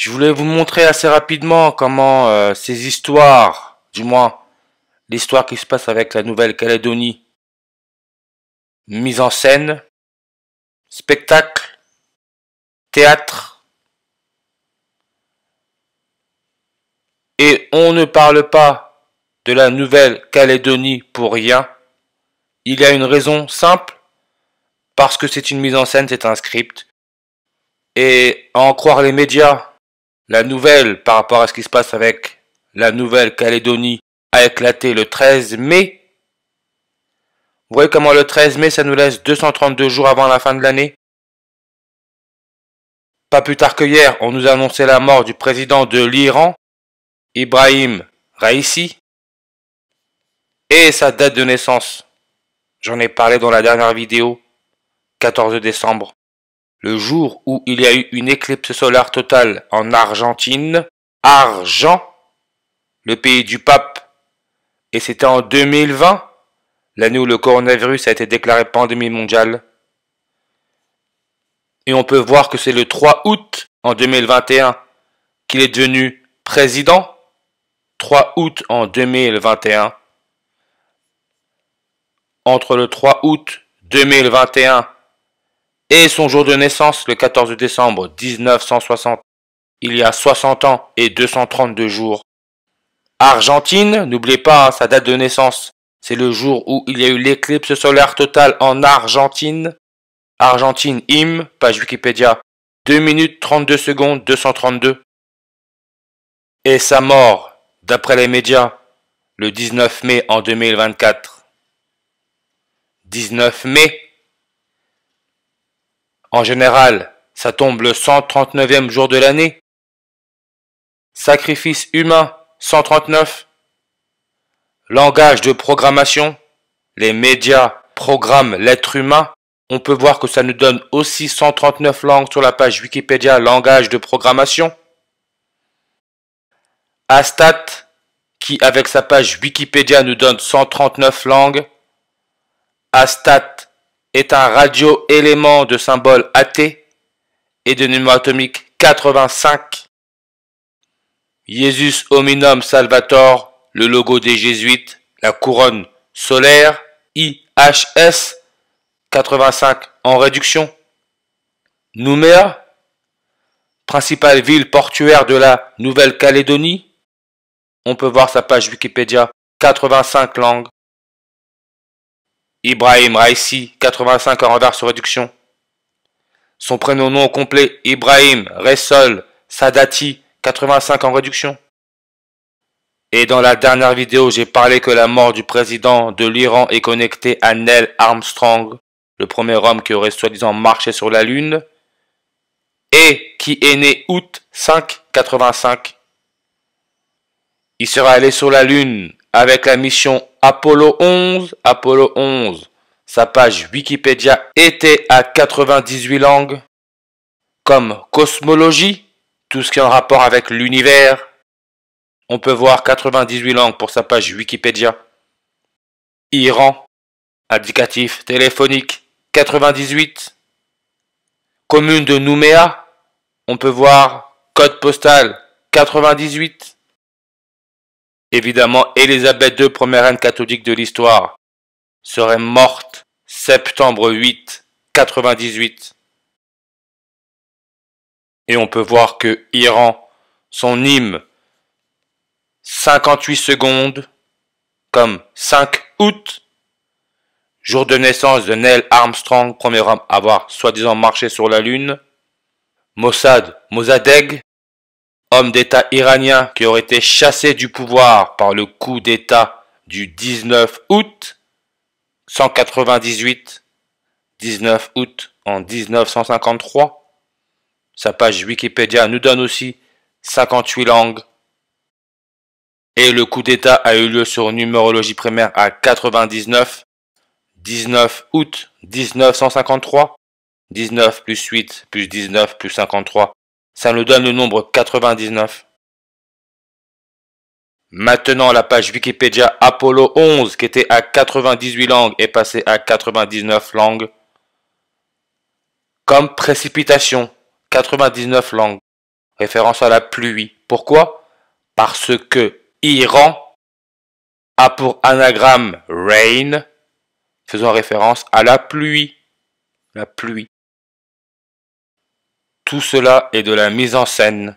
Je voulais vous montrer assez rapidement comment ces histoires, du moins l'histoire qui se passe avec la Nouvelle-Calédonie, mise en scène, spectacle, théâtre, et on ne parle pas de la Nouvelle-Calédonie pour rien. Il y a une raison simple, parce que c'est une mise en scène, c'est un script. Et à en croire les médias, la nouvelle par rapport à ce qui se passe avec la Nouvelle-Calédonie a éclaté le 13 mai. Vous voyez comment le 13 mai, ça nous laisse 232 jours avant la fin de l'année. Pas plus tard que hier, on nous a annoncé la mort du président de l'Iran, Ibrahim Raïssi, et sa date de naissance. J'en ai parlé dans la dernière vidéo, 14 décembre. Le jour où il y a eu une éclipse solaire totale en Argentine, Argent, le pays du pape, et c'était en 2020, l'année où le coronavirus a été déclaré pandémie mondiale. Et on peut voir que c'est le 3 août en 2021 qu'il est devenu président. 3 août en 2021. Entre le 3 août 2021 et son jour de naissance, le 14 décembre 1960, il y a 60 ans et 232 jours. Argentine, n'oubliez pas sa date de naissance, c'est le jour où il y a eu l'éclipse solaire totale en Argentine. Argentine, IM, page Wikipédia, 2 minutes 32 secondes 232. Et sa mort, d'après les médias, le 19 mai en 2024. 19 mai. En général, ça tombe le 139e jour de l'année. Sacrifice humain, 139. Langage de programmation. Les médias programment l'être humain. On peut voir que ça nous donne aussi 139 langues sur la page Wikipédia, langage de programmation. Astat, qui avec sa page Wikipédia nous donne 139 langues. Astat est un radio-élément de symbole AT et de numéro atomique 85. Jesus Hominum Salvator, le logo des jésuites, la couronne solaire, IHS 85 en réduction. Nouméa, principale ville portuaire de la Nouvelle-Calédonie. On peut voir sa page Wikipédia, 85 langues. Ibrahim Raïssi, 85 en reverse réduction. Son prénom nom complet, Ibrahim Ressol Sadati, 85 en réduction. Et dans la dernière vidéo, j'ai parlé que la mort du président de l'Iran est connectée à Neil Armstrong, le premier homme qui aurait soi-disant marché sur la Lune, et qui est né août 5 85. Il sera allé sur la Lune avec la mission Apollo 11. Apollo 11, sa page Wikipédia était à 98 langues, comme cosmologie, tout ce qui est en rapport avec l'univers. On peut voir 98 langues pour sa page Wikipédia. Iran, indicatif téléphonique, 98. Commune de Nouméa, on peut voir code postal, 98. Évidemment, Élisabeth II, première reine catholique de l'histoire, serait morte septembre 8, 98. Et on peut voir que Iran, son hymne, 58 secondes, comme 5 août, jour de naissance de Neil Armstrong, premier homme à avoir soi-disant marché sur la Lune. Mossadegh, homme d'État iranien qui aurait été chassé du pouvoir par le coup d'État du 19 août 198, 19 août en 1953. Sa page Wikipédia nous donne aussi 58 langues. Et le coup d'État a eu lieu sur numérologie primaire à 99, 19 août 1953, 19 plus 8 plus 19 plus 53. Ça nous donne le nombre 99. Maintenant, la page Wikipédia Apollo 11, qui était à 98 langues, est passée à 99 langues. Comme précipitation, 99 langues. référence à la pluie. Pourquoi? Parce que Iran a pour anagramme rain, faisant référence à la pluie. La pluie. Tout cela est de la mise en scène.